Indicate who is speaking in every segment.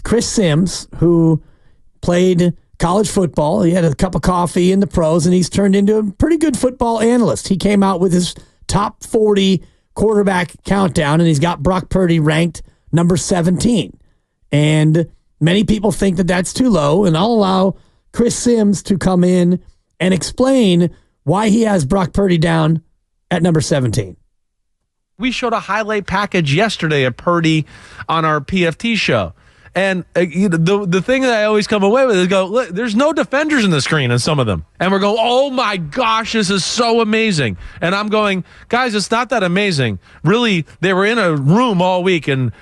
Speaker 1: Chris Sims, who played college football. He had a cup of coffee in the pros, and he's turned into a pretty good football analyst. He came out with his top 40 quarterback countdown, and he's got Brock Purdy ranked number 17. And many people think that that's too low, and I'll allow Chris Sims to come in and explain why he has Brock Purdy down at number 17.
Speaker 2: We showed a highlight package yesterday of Purdy on our PFT show. And the thing that I always come away with is go, look, there's no defenders in the screen in some of them. And we're going, oh my gosh, this is so amazing. And I'm going, guys, it's not that amazing. Really, they were in a room all week and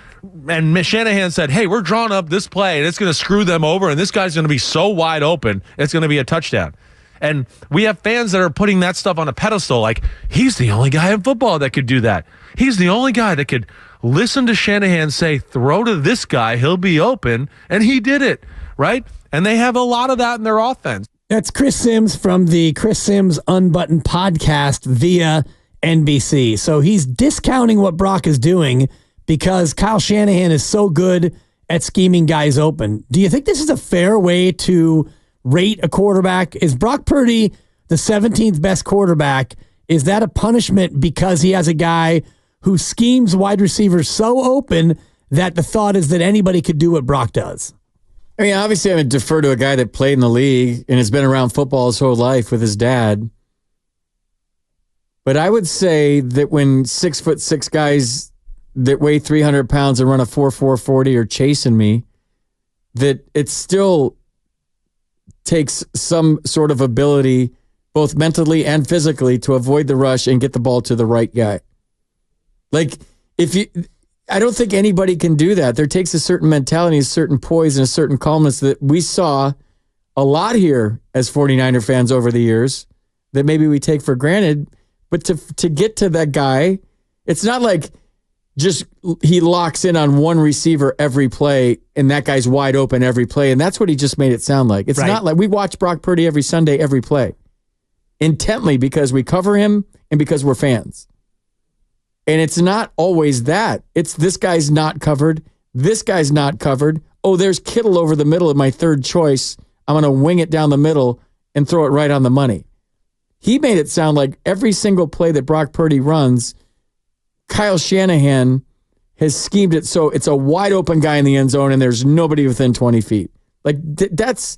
Speaker 2: Shanahan said, hey, we're drawing up this play and it's going to screw them over. And this guy's going to be so wide open, it's going to be a touchdown. And we have fans that are putting that stuff on a pedestal. Like, he's the only guy in football that could do that. He's the only guy that could listen to Shanahan say, throw to this guy, he'll be open. And he did it, right? And they have a lot of that in their offense.
Speaker 1: That's Chris Sims from the Chris Sims Unbuttoned podcast via NBC. So he's discounting what Brock is doing because Kyle Shanahan is so good at scheming guys open. Do you think this is a fair way to rate a quarterback? Is Brock Purdy the 17th best quarterback? Is that a punishment because he has a guy who schemes wide receivers so open that the thought is that anybody could do what Brock does?
Speaker 3: I mean, obviously I would defer to a guy that played in the league and has been around football his whole life with his dad. But I would say that when 6'6" guys that weigh 300 pounds and run a 4.4 40 are chasing me, that it still takes some sort of ability, both mentally and physically, to avoid the rush and get the ball to the right guy. Like, I don't think anybody can do that. There takes a certain mentality, a certain poise, and a certain calmness that we saw a lot here as 49er fans over the years that maybe we take for granted. But to get to that guy, it's not like just he locks in on one receiver every play and that guy's wide open every play. And that's what he just made it sound like. It's not like we watch Brock Purdy every Sunday, every play, intently because we cover him and because we're fans. And it's not always that. It's this guy's not covered. This guy's not covered. Oh, there's Kittle over the middle of my third choice. I'm going to wing it down the middle and throw it right on the money. He made it sound like every single play that Brock Purdy runs, Kyle Shanahan has schemed it so it's a wide open guy in the end zone and there's nobody within 20 feet. Like, that's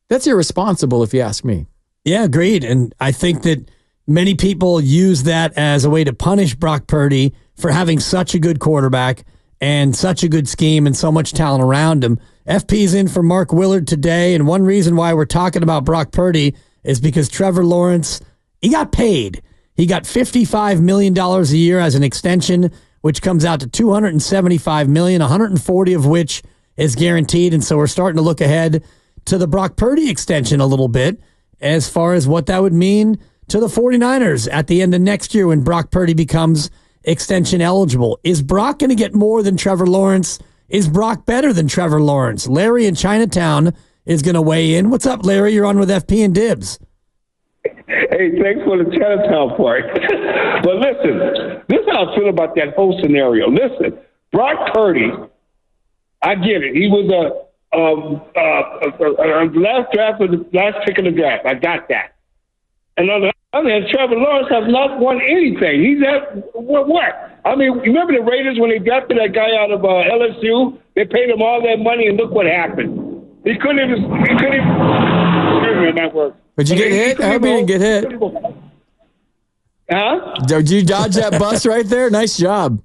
Speaker 3: irresponsible if you ask me.
Speaker 1: Yeah, agreed. And I think that many people use that as a way to punish Brock Purdy for having such a good quarterback and such a good scheme and so much talent around him. FP's in for Mark Willard today, and one reason why we're talking about Brock Purdy is because Trevor Lawrence, he got paid. He got $55 million a year as an extension, which comes out to $275 million, $140 of which is guaranteed. And so we're starting to look ahead to the Brock Purdy extension a little bit as far as what that would mean to the 49ers at the end of next year when Brock Purdy becomes extension eligible. Is Brock going to get more than Trevor Lawrence? Is Brock better than Trevor Lawrence? Larry in Chinatown is going to weigh in. What's up, Larry? You're on with FP and Dibs.
Speaker 4: Hey, thanks for the Chinatown part. But listen, this is how I feel about that whole scenario. Listen, Brock Purdy, I get it. He was a last draft of the last pick of the draft. I got that. And on the other hand, Trevor Lawrence has not won anything. He's at what? I mean, remember the Raiders when they drafted that guy out of LSU? They paid him all that money, and look what happened. He couldn't even. Excuse me, that word.
Speaker 3: Did you get hit? I hope you didn't get hit.
Speaker 4: Huh?
Speaker 3: Did you dodge that bus right there? Nice job.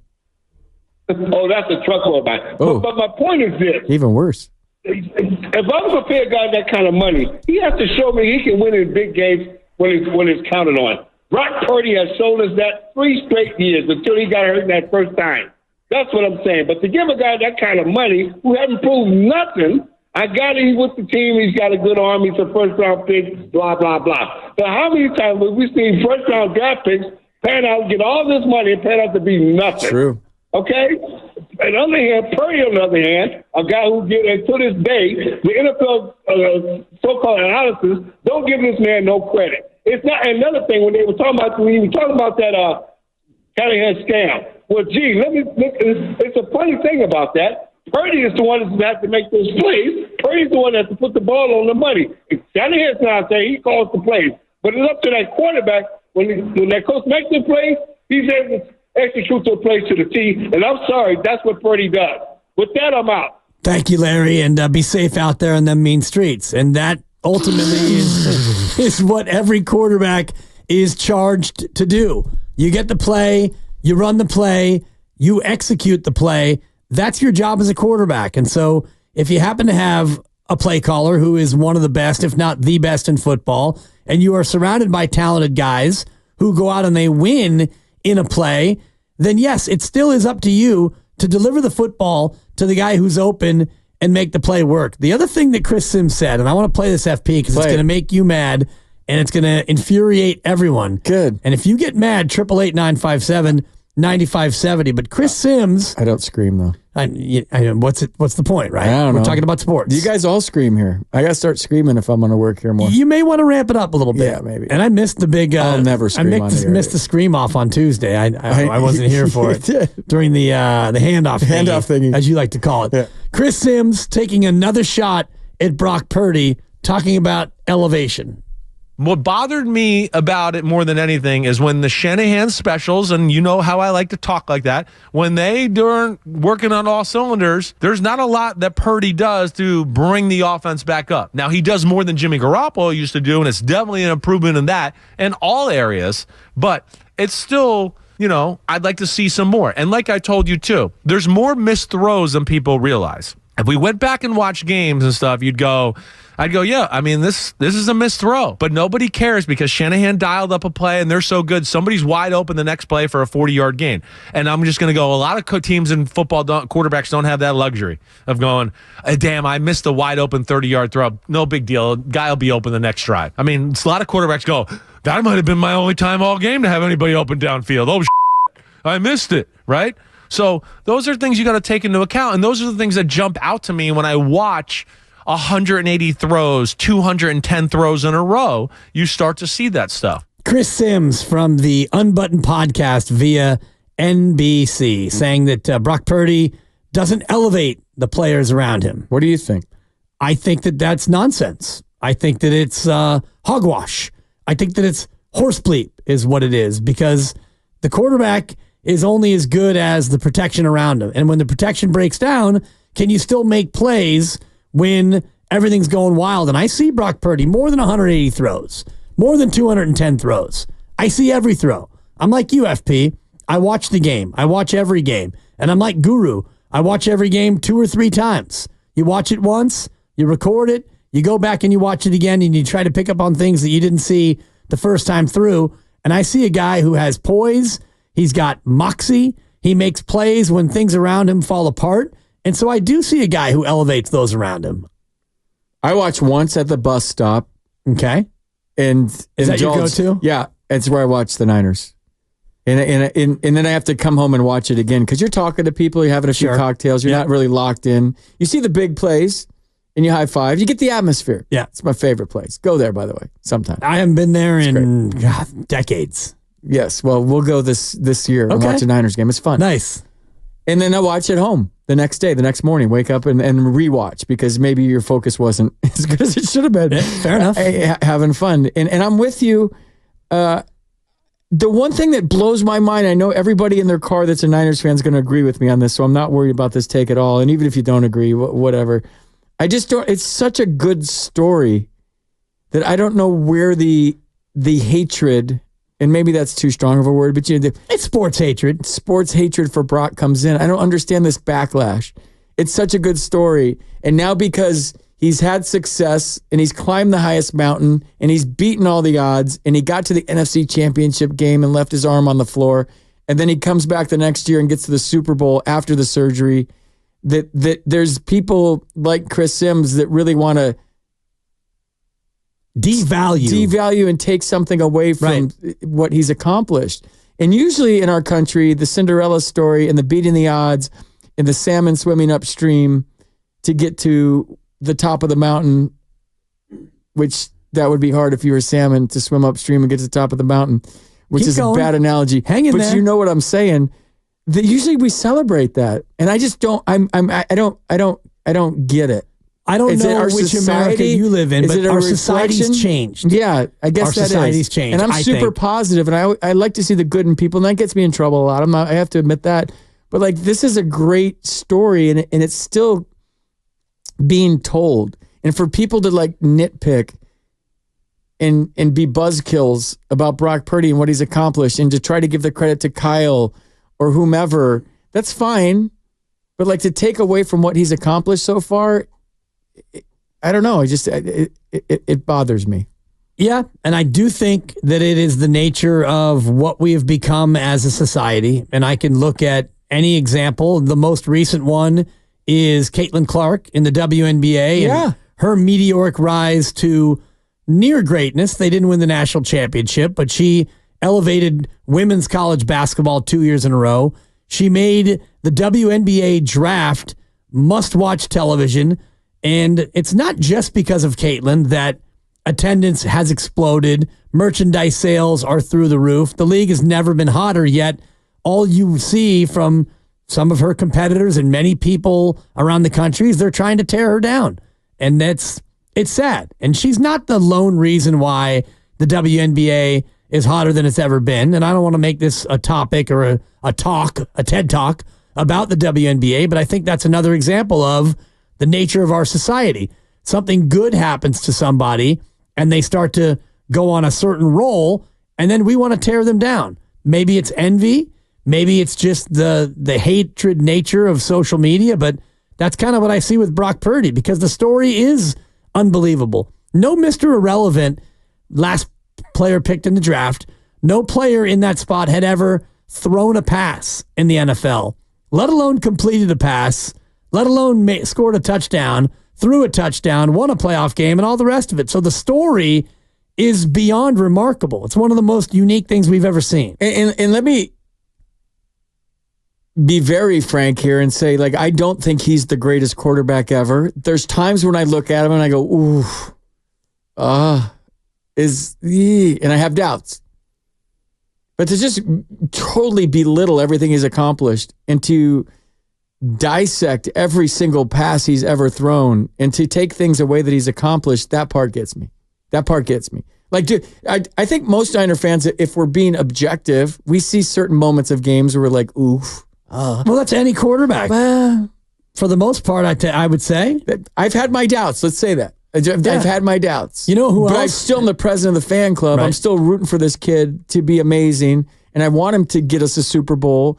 Speaker 4: Oh, that's a truck roll by.
Speaker 3: Oh.
Speaker 4: But my point is this.
Speaker 3: Even worse.
Speaker 4: If I'm going to pay a guy that kind of money, he has to show me he can win in big games when it's counted on. Brock Purdy has shown us that 3 straight years until he got hurt that first time. That's what I'm saying. But to give a guy that kind of money who hasn't proved nothing, I got it. He's with the team. He's got a good arm. He's a first-round pick, blah, blah, blah. But how many times have we seen first-round draft picks pan out, get all this money, and pan out to be nothing?
Speaker 3: True.
Speaker 4: Okay? On the other hand, Purdy, on the other hand, a guy who, to this day, the NFL so-called analysis don't give this man no credit. It's not another thing when they were talking about that Callahan scam. Well, gee, it's a funny thing about that. Purdy is the one that's has to make those plays. Purdy's the one that has to put the ball on the money. If Shanahan's not there, he calls the plays. But it's up to that quarterback. When that coach makes the plays, he's able to execute those plays to the T. And I'm sorry, that's what Purdy does. With that, I'm out.
Speaker 1: Thank you, Larry, and be safe out there on them mean streets. And that ultimately is what every quarterback is charged to do. You get the play, you run the play, you execute the play. That's your job as a quarterback. And so if you happen to have a play caller who is one of the best, if not the best in football, and you are surrounded by talented guys who go out and they win in a play, then yes, it still is up to you to deliver the football to the guy who's open and make the play work. The other thing that Chris Sims said, and I want to play this FP because it's going to make you mad and it's going to infuriate everyone.
Speaker 3: Good.
Speaker 1: And if you get mad, 888-957-9570. But Chris Sims,
Speaker 3: I don't scream though.
Speaker 1: What's the point, right?
Speaker 3: I don't know.
Speaker 1: We're talking about sports.
Speaker 3: You guys all scream here. I got to start screaming if I'm going to work here more.
Speaker 1: You may want to ramp it up a little bit.
Speaker 3: Yeah, maybe.
Speaker 1: And I missed the big.
Speaker 3: I'll never scream on the air.
Speaker 1: Missed the scream off on Tuesday. I wasn't here for it during the handoff
Speaker 3: thingy,
Speaker 1: as you like to call it.
Speaker 3: Yeah.
Speaker 1: Chris Sims taking another shot at Brock Purdy, talking about elevation.
Speaker 2: What bothered me about it more than anything is when the Shanahan specials, and you know how I like to talk like that, when they aren't working on all cylinders, there's not a lot that Purdy does to bring the offense back up. Now, he does more than Jimmy Garoppolo used to do, and it's definitely an improvement in that in all areas, but it's still, I'd like to see some more. And like I told you, too, there's more missed throws than people realize. If we went back and watched games and stuff, I'd go, yeah, I mean, this is a missed throw. But nobody cares because Shanahan dialed up a play, and they're so good. Somebody's wide open the next play for a 40-yard gain. And I'm just going to go, a lot of teams in football, quarterbacks don't have that luxury of going, damn, I missed a wide open 30-yard throw. No big deal. Guy will be open the next drive. I mean, a lot of quarterbacks go, that might have been my only time all game to have anybody open downfield. Oh, I missed it, right? So those are things you got to take into account, and those are the things that jump out to me when I watch 180 throws, 210 throws in a row. You start to see that stuff.
Speaker 1: Chris Sims from the Unbuttoned podcast via NBC saying that Brock Purdy doesn't elevate the players around him.
Speaker 3: What do you think?
Speaker 1: I think that that's nonsense. I think that it's hogwash. I think that it's horse bleep is what it is, because the quarterback is only as good as the protection around him. And when the protection breaks down, can you still make plays when everything's going wild? And I see Brock Purdy more than 180 throws, more than 210 throws. I see every throw. I'm like you, FP. I watch the game. I watch every game. And I'm like Guru. I watch every game 2 or 3 times. You watch it once, you record it, you go back and you watch it again, and you try to pick up on things that you didn't see the first time through. And I see a guy who has poise. He's got moxie. He makes plays when things around him fall apart. And so I do see a guy who elevates those around him.
Speaker 3: I watched once at the bus stop.
Speaker 1: Okay.
Speaker 3: And
Speaker 1: is that your go-to?
Speaker 3: Yeah. It's where I watch the Niners. And then I have to come home and watch it again because you're talking to people, you're having a few cocktails, you're not really locked in. You see the big plays and you high five. You get the atmosphere.
Speaker 1: Yeah.
Speaker 3: It's my favorite place. Go there, by the way, sometime.
Speaker 1: I haven't been there in decades.
Speaker 3: Yes. Well, we'll go this year and watch a Niners game. It's fun.
Speaker 1: Nice.
Speaker 3: And then I watch at home the next day, the next morning, wake up and rewatch because maybe your focus wasn't as good as it should have been.
Speaker 1: Yeah, fair enough.
Speaker 3: Having fun. And I'm with you. The one thing that blows my mind, I know everybody in their car that's a Niners fan is going to agree with me on this, so I'm not worried about this take at all. And even if you don't agree, whatever. I just don't, it's such a good story that I don't know where the hatred, and maybe that's too strong of a word, but
Speaker 1: it's sports hatred.
Speaker 3: Sports hatred for Brock comes in. I don't understand this backlash. It's such a good story. And now because he's had success and he's climbed the highest mountain and he's beaten all the odds and he got to the NFC Championship game and left his arm on the floor, and then he comes back the next year and gets to the Super Bowl after the surgery, that there's people like Chris Sims that really want to devalue and take something away from what he's accomplished. And usually in our country, the Cinderella story and the beating the odds and the salmon swimming upstream to get to the top of the mountain, which that would be hard if you were salmon to swim upstream and get to the top of the mountain, which is a bad analogy.
Speaker 1: Hang in there.
Speaker 3: But you know what I'm saying. usually we celebrate that, and I just don't. I don't get it.
Speaker 1: I don't know which America you live in, but our society's changed.
Speaker 3: Yeah, I guess
Speaker 1: our society's changed.
Speaker 3: And I'm super positive, and I like to see the good in people, and that gets me in trouble a lot. I have to admit that. But like, this is a great story, and it's still being told. And for people to like nitpick and be buzzkills about Brock Purdy and what he's accomplished, and to try to give the credit to Kyle or whomever, that's fine. But like, to take away from what he's accomplished so far, I don't know. It bothers me.
Speaker 1: Yeah, and I do think that it is the nature of what we have become as a society. And I can look at any example. The most recent one is Caitlin Clark in the WNBA.
Speaker 3: Yeah.
Speaker 1: And her meteoric rise to near greatness. They didn't win the national championship, but she elevated women's college basketball 2 years in a row. She made the WNBA draft must-watch television. And it's not just because of Caitlin that attendance has exploded. Merchandise sales are through the roof. The league has never been hotter, yet all you see from some of her competitors and many people around the country is they're trying to tear her down. And it's sad. And she's not the lone reason why the WNBA is hotter than it's ever been. And I don't want to make this a topic or a TED Talk about the WNBA, but I think that's another example of the nature of our society. Something good happens to somebody and they start to go on a certain roll, and then we want to tear them down. Maybe it's envy. Maybe it's just the hatred nature of social media, but that's kind of what I see with Brock Purdy, because the story is unbelievable. No Mr. Irrelevant, last player picked in the draft, no player in that spot had ever thrown a pass in the NFL, let alone completed a pass, let alone scored a touchdown, threw a touchdown, won a playoff game, and all the rest of it. So the story is beyond remarkable. It's one of the most unique things we've ever seen.
Speaker 3: And let me be very frank here and say, like, I don't think he's the greatest quarterback ever. There's times when I look at him and I go, ooh, and I have doubts. But to just totally belittle everything he's accomplished and to dissect every single pass he's ever thrown and to take things away that he's accomplished, that part gets me. That part gets me. Like, dude, I think most Niner fans, if we're being objective, we see certain moments of games where we're like, oof.
Speaker 1: Well, that's any quarterback. For the most part, I would say.
Speaker 3: I've had my doubts. Let's say that. I've had my doubts.
Speaker 1: You know who else?
Speaker 3: But I'm still the president of the fan club. Right. I'm still rooting for this kid to be amazing, and I want him to get us a Super Bowl.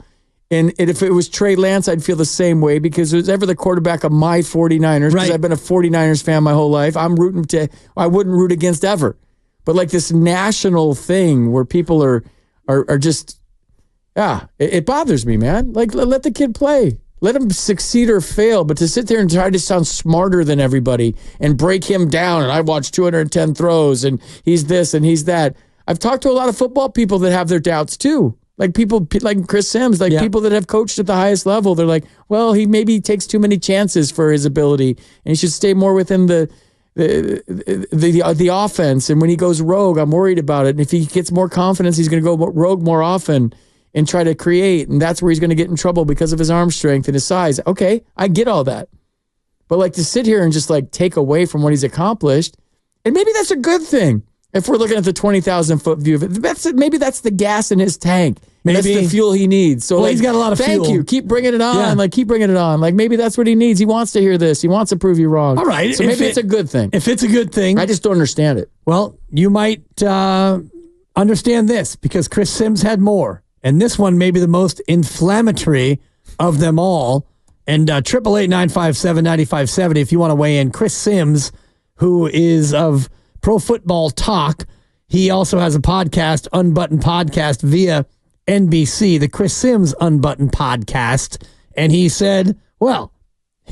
Speaker 3: And if it was Trey Lance, I'd feel the same way, because it was ever the quarterback of my 49ers, because I've been a 49ers fan my whole life. I wouldn't root against ever. But like this national thing where people are just, it bothers me, man. Like, let the kid play. Let him succeed or fail. But to sit there and try to sound smarter than everybody and break him down, and I watched 210 throws, and he's this and he's that. I've talked to a lot of football people that have their doubts too. Like people like Chris Sims, people that have coached at the highest level. They're like, well, he maybe takes too many chances for his ability, and he should stay more within the offense. And when he goes rogue, I'm worried about it. And if he gets more confidence, he's going to go rogue more often and try to create. And that's where he's going to get in trouble because of his arm strength and his size. Okay, I get all that. But like, to sit here and just like take away from what he's accomplished, and maybe that's a good thing. If we're looking at the 20,000-foot view of it, maybe that's the gas in his tank. Maybe that's the fuel he needs. So
Speaker 1: he's got a lot of fuel.
Speaker 3: Thank you. Keep bringing it on. Yeah. Keep bringing it on. Like, maybe that's what he needs. He wants to hear this. He wants to prove you wrong.
Speaker 1: All right.
Speaker 3: So maybe it's a good thing.
Speaker 1: If it's a good thing.
Speaker 3: I just don't understand it.
Speaker 1: Well, you might understand this, because Chris Sims had more. And this one may be the most inflammatory of them all. And 888-957-9570 if you want to weigh in. Chris Sims, who is of Pro Football Talk. He also has a podcast, Unbuttoned Podcast, via NBC, the Chris Sims Unbuttoned Podcast. And he said, well,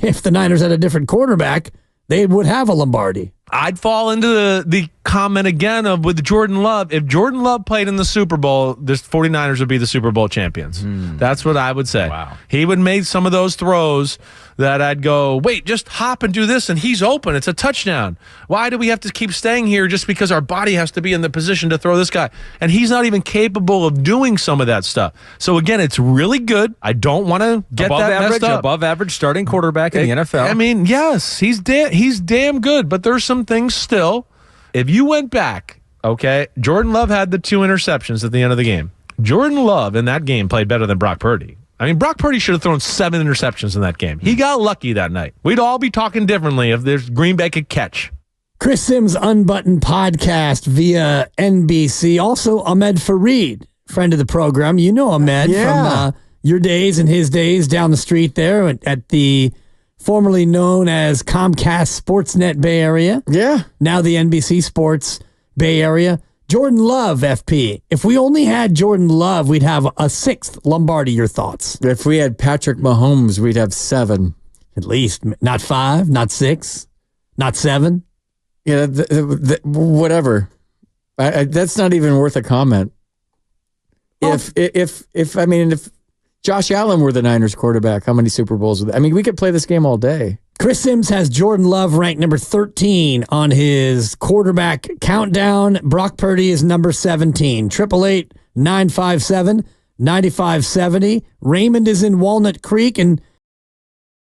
Speaker 1: if the Niners had a different quarterback, they would have a Lombardi.
Speaker 2: I'd fall into the comment again of with Jordan Love. If Jordan Love played in the Super Bowl, the 49ers would be the Super Bowl champions. That's what I would say. Wow. He would make some of those throws that I'd go, wait, just hop and do this, and he's open. It's a touchdown. Why do we have to keep staying here just because our body has to be in the position to throw this guy? And he's not even capable of doing some of that stuff. So, again, it's really good. I don't want to get messed up.
Speaker 5: Above average starting quarterback in the NFL.
Speaker 2: I mean, yes, he's damn good, but there's some things still. If you went back, okay, Jordan Love had the 2 interceptions at the end of the game. Jordan Love in that game played better than Brock Purdy. I mean, Brock Purdy should have thrown 7 interceptions in that game. He got lucky that night. We'd all be talking differently if there's Green Bay could catch.
Speaker 1: Chris Sims Unbuttoned podcast via NBC. Also, Ahmed Fareed, friend of the program. You know Ahmed from your days and his days down the street there at the formerly known as Comcast Sportsnet Bay Area.
Speaker 3: Yeah.
Speaker 1: Now the NBC Sports Bay Area. Jordan Love, FP. If we only had Jordan Love, we'd have a 6th Lombardi. Your thoughts?
Speaker 3: If we had Patrick Mahomes, we'd have 7.
Speaker 1: At least. Not 5, not 6, not 7.
Speaker 3: Yeah, whatever. That's not even worth a comment. If Josh Allen were the Niners quarterback, how many Super Bowls would they? I mean, we could play this game all day.
Speaker 1: Chris Sims has Jordan Love ranked number 13 on his quarterback countdown. Brock Purdy is number 17. 888-957-9570. Raymond is in Walnut Creek, and